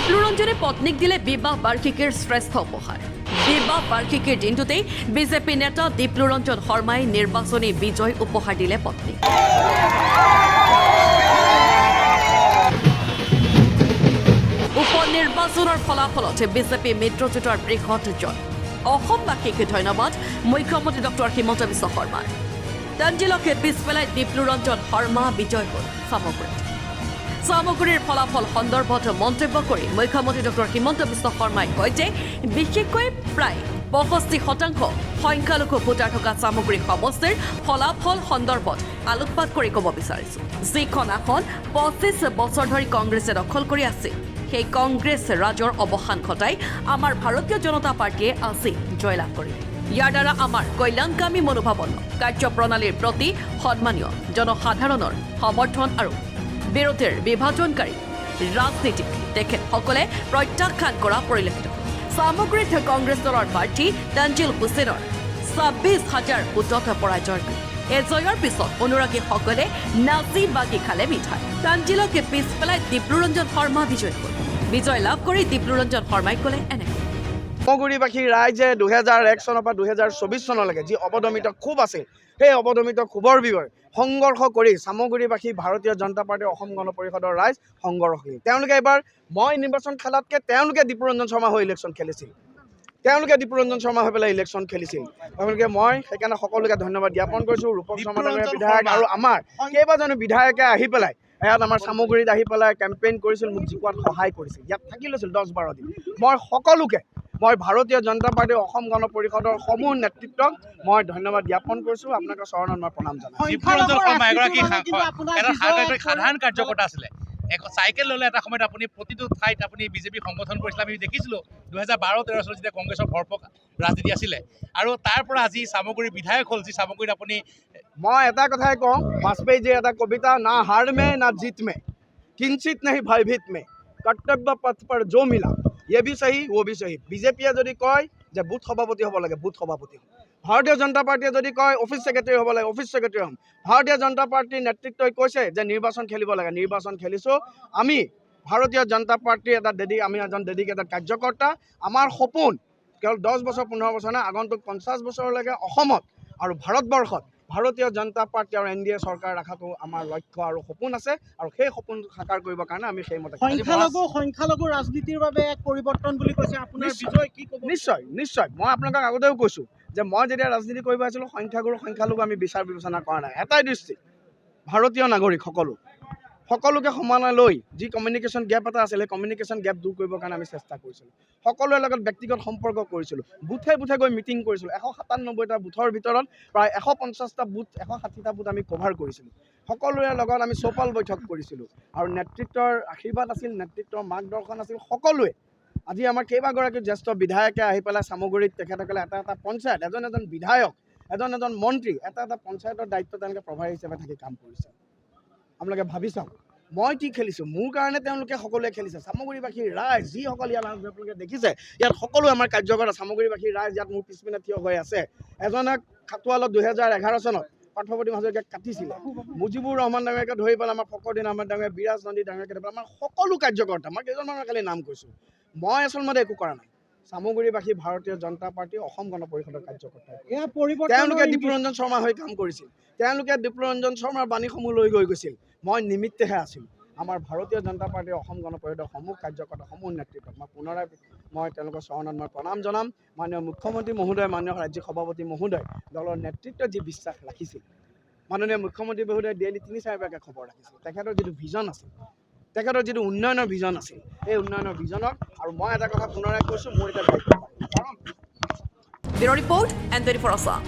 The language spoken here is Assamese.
ডিপ্লুৰঞ্জনে পত্নীক দিলে বিবাহ বাৰ্ষিকীৰ শ্ৰেষ্ঠ উপহাৰ। বিবাহ বাৰ্ষিকীৰ দিনটোতেই বিজেপি নেতা ডিপ্লুৰঞ্জন শৰ্মাই নিৰ্বাচনী বিজয় উপহাৰ দিলে পত্নীক। উপনিৰ্বাচনৰ ফলাফলত বিজেপি মিত্ৰজোঁটৰ বৃহৎ জয়। অসমবাসীক ধন্যবাদ মুখ্যমন্ত্ৰী ডক্টৰ হিমন্ত বিশ্ব শৰ্মাৰ। তাঞ্জিলকে পিছ পেলাই ডিপ্লুৰঞ্জন শৰ্মা বিজয় হ'ল সামগ্ৰীত। সামগ্ৰীৰ ফলাফল সন্দৰ্ভত মন্তব্য কৰি মুখ্যমন্ত্ৰী ডক্টৰ হিমন্ত বিশ্ব শৰ্মাই কয় যে বিশেষকৈ প্ৰায় 65% সংখ্যালঘু ভোটাৰ থকা সামগ্ৰী সমষ্টিৰ ফলাফল সন্দৰ্ভত আলোকপাত কৰি ক'ব বিচাৰিছোঁ। যিখন আসন 25 বছৰ ধৰি কংগ্ৰেছে দখল কৰি আছিল, সেই কংগ্ৰেছ ৰাজৰ অৱসান ঘটাই আমাৰ ভাৰতীয় জনতা পাৰ্টীয়ে আজি জয়লাভ কৰিলে। ইয়াৰ দ্বাৰা আমাৰ কল্যাণকামী মনোভাৱন্ন কাৰ্যপ্ৰণালীৰ প্ৰতি সন্মানীয় জনসাধাৰণৰ সমৰ্থন আৰু বিৰোধীৰ বিভাজনকাৰী ৰাজনীতিক তেখেতসকলে প্ৰত্যাখ্যান কৰা পৰিলক্ষিত। সামগ্ৰীত কংগ্ৰেছ দলৰ প্ৰাৰ্থী তানজিল হুছেইনৰ 26,000 ভোটত পৰাজয় কৰে। এই জয়ৰ পিছত অনুৰাগীসকলে নাচি বাগি খালে মিঠাই। তানজিলকে পিছ পেলাই ডিপ্লুৰঞ্জন শৰ্মা বিজয় হ'ল। বিজয় লাভ কৰি ডিপ্লুৰঞ্জন শৰ্মাই ক'লে এনেকৈ। সামগুৰিবাসী ৰাইজে 2001 চনৰ পৰা 2024 চনলৈকে যি অৱদমিত ক্ষোভ আছিল, সেই অৱদমিত ক্ষোভৰ বিষয়ে সংঘৰ্ষ কৰি সামগুৰিবাসী ভাৰতীয় জনতা পাৰ্টীৰ অসম গণ পৰিষদৰ ৰাইজ সংঘৰ্ষশীল। তেওঁলোকে এবাৰ মই নিৰ্বাচন খেলাতকৈ তেওঁলোকে ডিপ্লুৰঞ্জন শৰ্মা হৈ ইলেকশ্যন খেলিছিল। তেওঁলোকে ডিপ্লুৰঞ্জন শৰ্মা হৈ পেলাই ইলেকশ্যন খেলিছিল। তেওঁলোকে মই সেইকাৰণে সকলোকে ধন্যবাদ জ্ঞাপন কৰিছোঁ। ৰূপক শৰ্মা ডাঙৰীয়া বিধায়ক আৰু আমাৰ কেইবাজনো বিধায়কে আহি পেলাই ইয়াত আমাৰ সামগুৰিত আহি পেলাই কেম্পেইন কৰিছিল, মোক জিকোৱাত সহায় কৰিছিল। ইয়াত থাকি লৈছিল 10-12 দিন। মই সকলোকে ভাৰতীয় জনতা পাৰ্টীৰ অসম গণ পৰিষদৰ সমূহ নেতৃত্বক মই ধন্যবাদ জ্ঞাপন কৰিছোঁ। আপোনালোকৰ চৰণত মই প্ৰণাম জনাইছোঁ। ডিপ্লুৰঞ্জন শৰ্মা এগৰাকী সাধাৰণ কাৰ্যকৰ্তা আছিলে। চাইকেল ল'লে এটা সময়ত আপুনি প্ৰতিটো ঠাইত আপুনি বিজেপি সংগঠন কৰিছিল। আমি দেখিছিলোঁ 2012-13 চনত যেতিয়া কংগ্ৰেছৰ ভৰপক ৰাজনীতি আছিলে আৰু তাৰ পৰা আজি সামগুৰিৰ বিধায়ক হ'ল, যি সামগুৰিত আপুনি মই এটা কথাই কওঁ, বাজপেয়ীজীৰ এটা কবিতা, না হাৰ মে না জিত মে কিঞ্চিত নাহি ভয়ভীত মে কৰ্তব্য পথ পৰ যো মিলা ये भी सही वो भी सही। বিজেপিয়ে যদি কয় যে বুথ সভাপতি হ'ব লাগে, বুথ সভাপতি হ'ম। ভাৰতীয় জনতা পাৰ্টীয়ে যদি কয় অফিচ ছেক্ৰেটাৰী হ'ব লাগে, অফিচ ছেক্ৰেটাৰী হ'ম। ভাৰতীয় জনতা পাৰ্টীৰ নেতৃত্বই কৈছে যে নিৰ্বাচন খেলিব লাগে, নিৰ্বাচন খেলিছোঁ। আমি ভাৰতীয় জনতা পাৰ্টীৰ আমি এজন ডেডিকেটেড কাৰ্যকৰ্তা। আমাৰ সপোন কেৱল 10 বছৰ 15 বছৰ নহয়, আগন্তুক 50 বছৰলৈকে অসমত আৰু ভাৰতবৰ্ষত ভাৰতীয় জনতা পাৰ্টী আৰু NDA চৰকাৰ ৰখাটো আমাৰ লক্ষ্য আৰু সপোন আছে। আৰু সেই সপোন সাকাৰ কৰিবৰ কাৰণে আমি সেইমতে সংখ্যালঘু ৰাজনীতিৰ বাবে এক পৰিৱৰ্তন বুলি কৈছে। আপোনাৰ বিজয় কি ক'ব? নিশ্চয় মই আপোনালোকক আগতেও কৈছোঁ যে মই যেতিয়া ৰাজনীতি কৰিব আহিছিলোঁ সংখ্যালঘু আমি বিচাৰ বিবেচনা কৰা নাই। এটাই দৃষ্টি, ভাৰতীয় নাগৰিক সকলোকে সমানে লৈ যি কমিউনিকেশ্যন গেপ এটা আছিল, সেই কমিউনিকেশ্যন গেপ দূৰ কৰিবৰ কাৰণে আমি চেষ্টা কৰিছিলোঁ। সকলোৰে লগত ব্যক্তিগত সম্পৰ্ক কৰিছিলোঁ। বুথে বুথে গৈ মিটিং কৰিছিলোঁ। 197টা বুথৰ ভিতৰত প্ৰায় 150টা বুথ 160টা বুথ আমি কভাৰ কৰিছিলোঁ। সকলোৰে লগত আমি চৌপাল বৈঠক কৰিছিলোঁ আৰু নেতৃত্বৰ আশীৰ্বাদ আছিল, নেতৃত্বৰ মাৰ্গদৰ্শন আছিল সকলোৱে। আজি আমাৰ কেইবাগৰাকী জ্যেষ্ঠ বিধায়কে আহি পেলাই সামগুৰিত তেখেতসকলে এটা পঞ্চায়ত, এজন বিধায়ক, এজন মন্ত্ৰী, এটা পঞ্চায়তৰ দায়িত্ব তেওঁলোকে প্ৰভাৰী হিচাপে থাকি কাম কৰিছে। আপোনালোকে ভাবি চাওক, মই কি খেলিছোঁ, মোৰ কাৰণে তেওঁলোকে সকলোৱে খেলিছে। সামগুৰিবাসীৰ ৰাইজ যিসকল ইয়াত আপোনালোকে দেখিছে, ইয়াত সকলো আমাৰ কাৰ্যকৰ্তা সামগুৰিবাসীৰ ৰাইজ ইয়াত মোৰ পিছপিনে থিয় হৈ আছে। এজনে খাটোৱালত 2011 চনত পাৰ্থপ্ৰতিম হাজৰিকাক কাটিছিলে। মুজিবুৰ ৰহমান ডাঙৰীয়াকে ধৰি পেলাই আমাৰ ফখৰুদ্দিন আহমেদ ডাঙৰীয়া, বিৰাজ নন্দী ডাঙৰীয়াকে ধৰি পেলাই আমাৰ সকলো কাৰ্যকৰ্তা, মই কেইজনমানৰ খালি নাম কৈছোঁ। মই আচলতে একো কৰা নাই। সামগুৰিবাসী ভাৰতীয় জনতা পাৰ্টী অসম গণ পৰিষদৰ কাৰ্যকৰ্তা। তেওঁলোকে ডিপ্লুৰঞ্জন শৰ্মা হৈ কাম কৰিছিল। তেওঁলোকে ডিপ্লুৰঞ্জন শৰ্মাৰ বাণীসমূহ লৈ গৈছিল। মই নিমিত্তেহে আছিলোঁ। আমাৰ ভাৰতীয় জনতা পাৰ্টীৰ অসম গণ পৰিষদৰ সমূহ কাৰ্যকৰ্তা, সমূহ নেতৃত্বক মই তেওঁলোকৰ চৰণত মই প্ৰণাম জনাম। মাননীয় মুখ্যমন্ত্ৰী মহোদয়, মাননীয় ৰাজ্যিক সভাপতি মহোদয়, দলৰ নেতৃত্বত যি বিশ্বাস ৰাখিছিল, মাননীয় মুখ্যমন্ত্ৰী মহোদয়ে ডেইলি 3-4 বাৰকৈ খবৰ ৰাখিছিল। তেখেতৰ যিটো ভিজন আছিল, তেখেতৰ যিটো উন্নয়নৰ ভিজন আছিল, এই উন্নয়নৰ ভিজনক আৰু মই এটা কথা পুনৰাই কৈছোঁ, মোৰ এতিয়া দায়িত্ব। Bureau' report, N24 Assam.